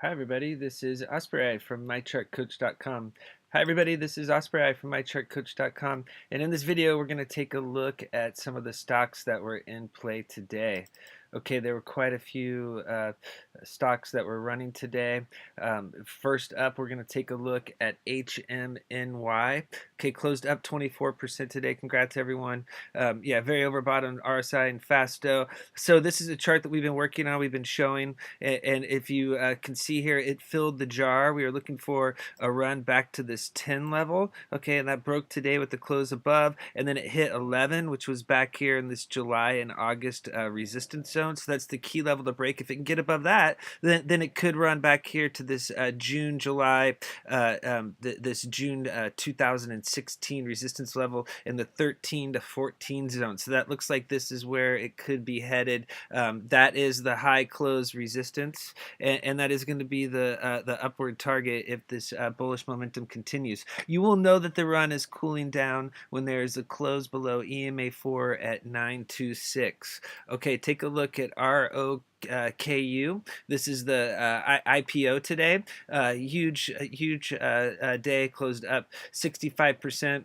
Hi everybody, this is Ospreyeye from MyChartCoach.com. Hi everybody, this is Ospreyeye from MyChartCoach.com, and in this video we're going to take a look at some of the stocks that were in play today. Okay, there were quite a few stocks that were running today. First up, we're going to take a look at HMNY. Okay, closed up 24% today. Congrats everyone. Yeah, very overbought on RSI and Fasto. So this is a chart that we've been working on, we've been showing, and if you can see here, it filled the jar. We were looking for a run back to this 10 level, okay, and that broke today with the close above, and then it hit 11, which was back here in this July and August resistance zone. So that's the key level to break. If it can get above that, then it could run back here to this June, July, this June 2016 resistance level in the 13 to 14 zone. So that looks like this is where it could be headed. That is the high close resistance, and that is going to be the upward target if this bullish momentum continues. You will know that the run is cooling down when there is a close below EMA 4 at 926. Okay, take a look at ROKU. This is the IPO today. Huge day, closed up 65%.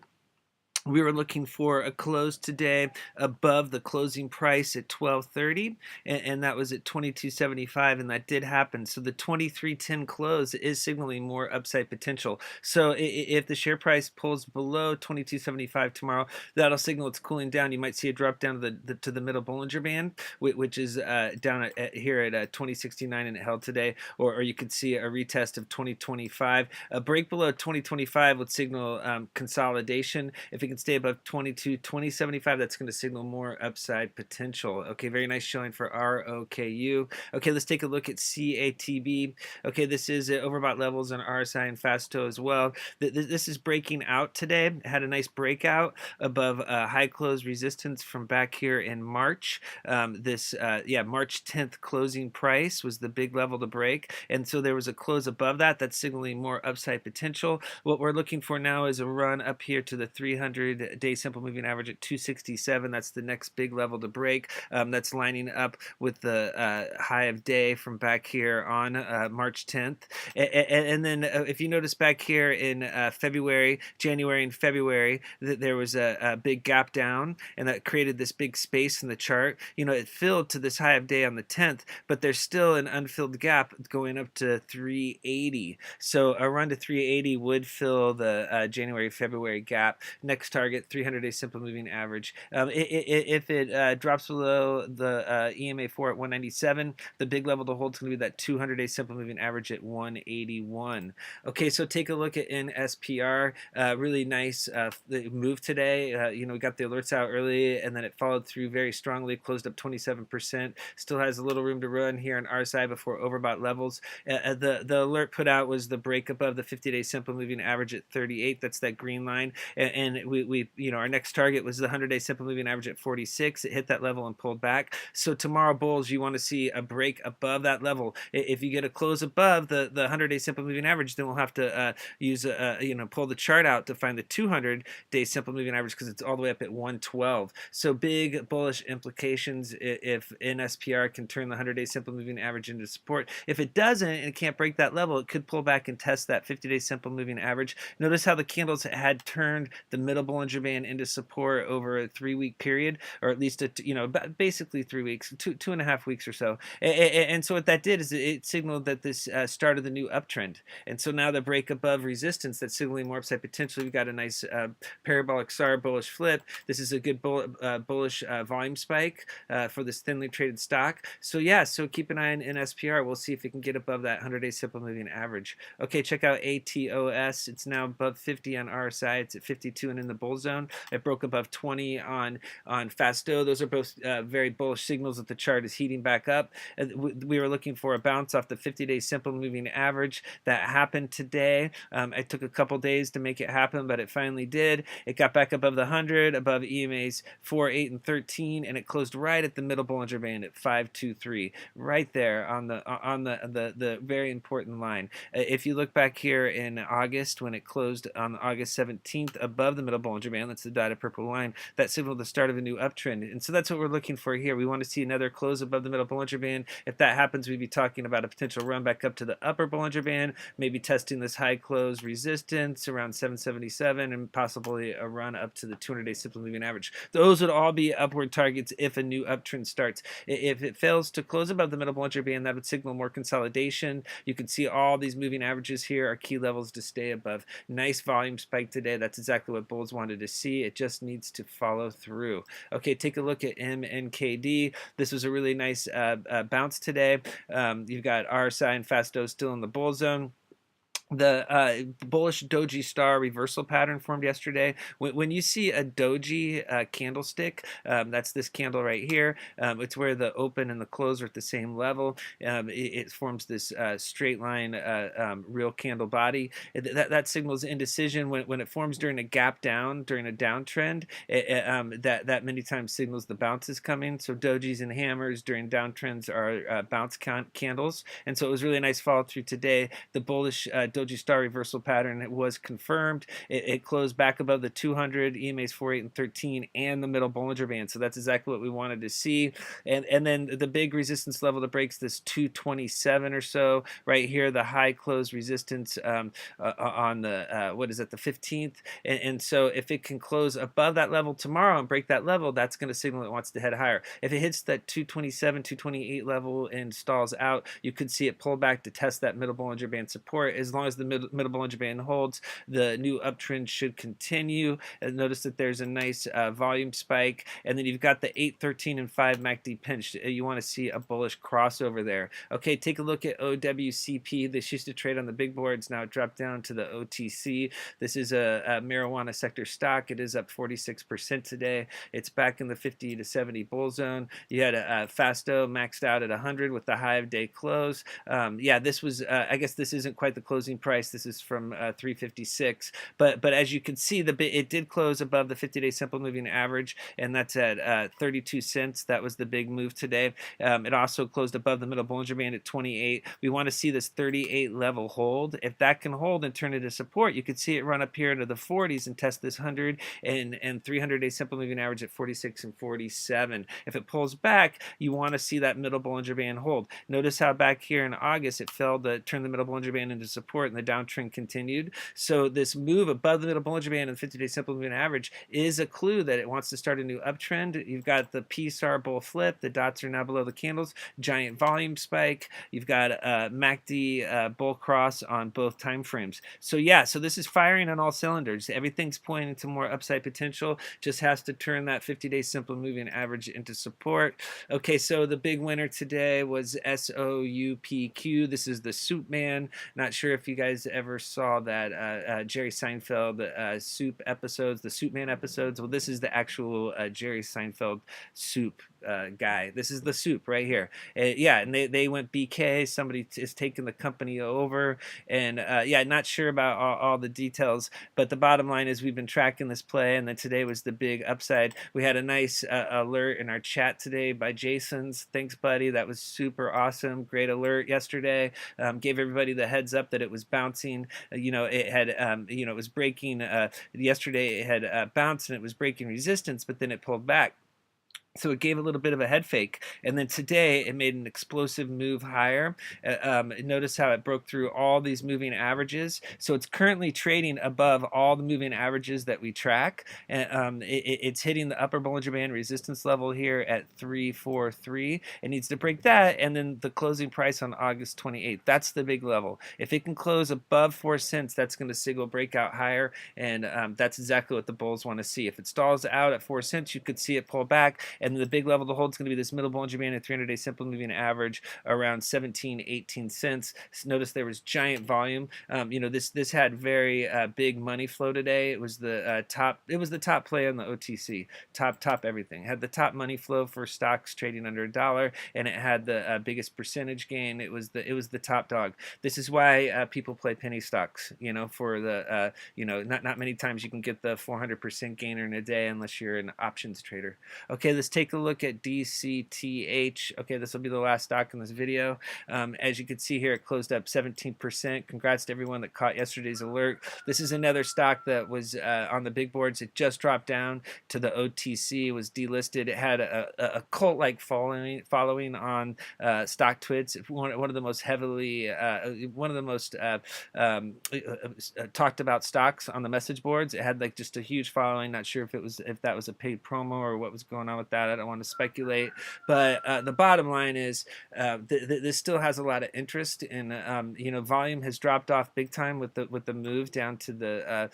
We were looking for a close today above the closing price at 12.30, and that was at 22.75, and that did happen. So the 23.10 close is signaling more upside potential. So if the share price pulls below 22.75 tomorrow, that'll signal it's cooling down. You might see a drop down to the middle Bollinger Band, which is down here at 2069, and it held today. Or you could see a retest of 2025. A break below 2025 would signal consolidation. If it can stay above 2075, that's going to signal more upside potential. Okay, very nice showing for ROKU. Okay, let's take a look at CATB. Okay, this is overbought levels on RSI and Fasto as well. This is breaking out today. It had a nice breakout above high close resistance from back here in March. March 10th closing price was the big level to break, and so there was a close above that. That's signaling more upside potential. What we're looking for now is a run up here to the 300-day simple moving average at 267. That's the next big level to break. That's lining up with the high of day from back here on March 10th. And then if you notice back here in January and February, that there was a big gap down, and that created this big space in the chart. You know, it filled to this high of day on the 10th, but there's still an unfilled gap going up to 380. So a run to 380 would fill the January-February gap. Next target, 300-day simple moving average. If it drops below the EMA 4 at 197, the big level to hold is going to be that 200-day simple moving average at 181. Okay, so take a look at NSPR. Really nice move today. We got the alerts out early, and then it followed through very strongly, closed up 27%. Still has a little room to run here on our side before overbought levels. The alert put out was the break above the 50-day simple moving average at 38. That's that green line. And we our next target was the 100-day simple moving average at 46. It hit that level and pulled back. So tomorrow, bulls, you want to see a break above that level. If you get a close above the 100-day simple moving average, then we'll have to pull the chart out to find the 200-day simple moving average, because it's all the way up at 112. So big bullish implications if NSPR can turn the 100-day simple moving average into support. If it doesn't and it can't break that level, it could pull back and test that 50-day simple moving average. Notice how the candles had turned the middle Bollinger Band into support over a 3-week period, or at least basically 3 weeks, 2.5 weeks or so. And so what that did is it signaled that this started the new uptrend. And so now the break above resistance, that's signaling more upside potential. We've got a nice parabolic SAR bullish flip. This is a good bullish volume spike for this thinly traded stock. So yeah, so keep an eye on NSPR. We'll see if it can get above that 100-day simple moving average. Okay, check out ATOS. It's now above 50 on RSI. It's at 52 and in the bull zone. It broke above 20 on Fasto. Those are both very bullish signals that the chart is heating back up. We were looking for a bounce off the 50-day simple moving average. That happened today. It took a couple days to make it happen, but it finally did. It got back above the 100, above EMA's 4, 8, and 13, and it closed right at the middle Bollinger Band at 523, right there on the very important line. If you look back here in August, when it closed on August 17th above the middle Bollinger Band, that's the dotted purple line, that signaled the start of a new uptrend. And so that's what we're looking for here. We want to see another close above the middle Bollinger Band. If that happens, we'd be talking about a potential run back up to the upper Bollinger Band, maybe testing this high close resistance around 777 and possibly a run up to the 200-day simple moving average. Those would all be upward targets if a new uptrend starts. If it fails to close above the middle Bollinger Band, that would signal more consolidation. You can see all these moving averages here are key levels to stay above. Nice volume spike today. That's exactly what bulls wanted to see. It just needs to follow through. Okay, take a look at MNKD. This was a really nice bounce today. You've got RSI and Fasto still in the bull zone. The bullish doji star reversal pattern formed yesterday. When you see a doji candlestick, that's this candle right here. It's where the open and the close are at the same level. It forms this straight line real candle body. That signals indecision. When it forms during a gap down, during a downtrend, that many times signals the bounce is coming. So dojis and hammers during downtrends are bounce candles. And so it was really a nice follow through today. The bullish doji star reversal pattern, it was confirmed. It closed back above the 200, EMAs 4, 8, and 13, and the middle Bollinger Band. So that's exactly what we wanted to see. And then the big resistance level that breaks this 227 or so right here, the high close resistance on the what is it, the 15th. And so if it can close above that level tomorrow and break that level, that's going to signal it wants to head higher. If it hits that 227, 228 level and stalls out, you could see it pull back to test that middle Bollinger Band support. As long as the middle Bollinger Band holds, the new uptrend should continue. And notice that there's a nice volume spike, and then you've got the 8, 13, and 5 MACD pinch. You want to see a bullish crossover there. Okay, take a look at OWCP. This used to trade on the big boards, now it dropped down to the OTC. This is a marijuana sector stock. It is up 46% today. It's back in the 50 to 70 bull zone. You had a Fasto maxed out at 100 with the high of day close. Yeah, this was I guess this isn't quite the closing price. This is from 356, but as you can see, it did close above the 50-day simple moving average, and that's at 32 cents. That was the big move today. It also closed above the middle Bollinger Band at 28. We want to see this 38 level hold. If that can hold and turn into support, you could see it run up here into the 40s and test this 100 and 300-day simple moving average at 46 and 47. If it pulls back, you want to see that middle Bollinger Band hold. Notice how back here in August it fell to turn the middle Bollinger Band into support, and the downtrend continued. So this move above the middle Bollinger Band and 50-day simple moving average is a clue that it wants to start a new uptrend. You've got the PSAR bull flip. The dots are now below the candles. Giant volume spike. You've got a MACD bull cross on both time frames. So yeah, so this is firing on all cylinders. Everything's pointing to more upside potential. Just has to turn that 50-day simple moving average into support. Okay, so the big winner today was SOUPQ. This is the Soup Man. Not sure if you guys ever saw that Jerry Seinfeld Soup episodes, the Soup Man episodes. Well, this is the actual Jerry Seinfeld Soup guy. This is the Soup right here. Yeah, and they went BK. Somebody is taking the company over, and yeah, not sure about all the details, but the bottom line is we've been tracking this play, and then today was the big upside. We had a nice alert in our chat today by Jason's. Thanks, buddy. That was super awesome. Great alert yesterday. Gave everybody the heads up that it was bouncing. You know, it had it was breaking. Yesterday it had bounced and it was breaking resistance, but then it pulled back. So it gave a little bit of a head fake, and then today it made an explosive move higher. Notice how it broke through all these moving averages. So it's currently trading above all the moving averages that we track. And it's hitting the upper Bollinger Band resistance level here at 343. It needs to break that, and then the closing price on August 28th. That's the big level. If it can close above 4 cents, that's going to signal breakout higher, and that's exactly what the bulls want to see. If it stalls out at 4 cents, you could see it pull back. And the big level to hold is going to be this middle Bollinger Band at 300-day simple moving average around 17, 18 cents. Notice there was giant volume. You know, this had very big money flow today. It was the top. It was the top play on the OTC. Top everything. It had the top money flow for stocks trading under $1, and it had the biggest percentage gain. It was the top dog. This is why people play penny stocks. You know, for the not many times you can get the 400% gainer in a day unless you're an options trader. Okay, this take a look at DCTH. Okay, this will be the last stock in this video. As you can see here, it closed up 17%. Congrats to everyone that caught yesterday's alert. This is another stock that was on the big boards. It just dropped down to the OTC, was delisted. It had a cult-like following on StockTwits, one of the most heavily, one of the most talked about stocks on the message boards. It had like just a huge following. Not sure if that was a paid promo or what was going on with that. I don't want to speculate, but the bottom line is this still has a lot of interest, and you know, volume has dropped off big time with the move down to the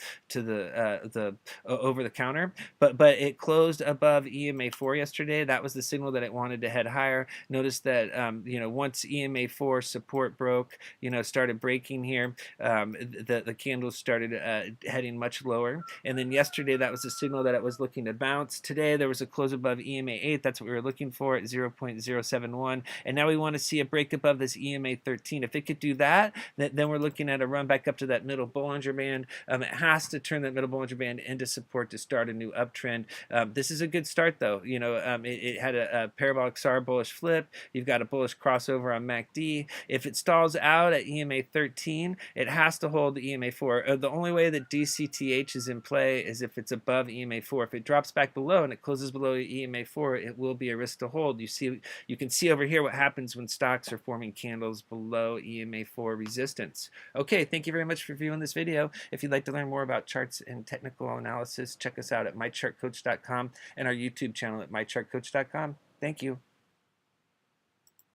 over the counter, but it closed above EMA4 yesterday. That was the signal that it wanted to head higher. Notice that you know, once EMA4 support broke, you know, started breaking here, the candles started heading much lower, and then yesterday that was a signal that it was looking to bounce. Today there was a close above EMA8. That's what we were looking for at 0.071, and now we want to see a break above this EMA13. If it could do that, then we're looking at a run back up to that middle Bollinger Band. It has to turn that middle Bollinger Band into support to start a new uptrend. This is a good start though. You know, it had a parabolic SAR bullish flip. You've got a bullish crossover on MACD. If it stalls out at EMA13, it has to hold the EMA4. The only way that DCTH is in play is if it's above EMA4. If it drops back below and it closes below EMA4, it will be a risk to hold. You can see over here what happens when stocks are forming candles below EMA4 resistance. Okay, thank you very much for viewing this video. If you'd like to learn more about charts and technical analysis, check us out at mychartcoach.com and our YouTube channel at mychartcoach.com. Thank you.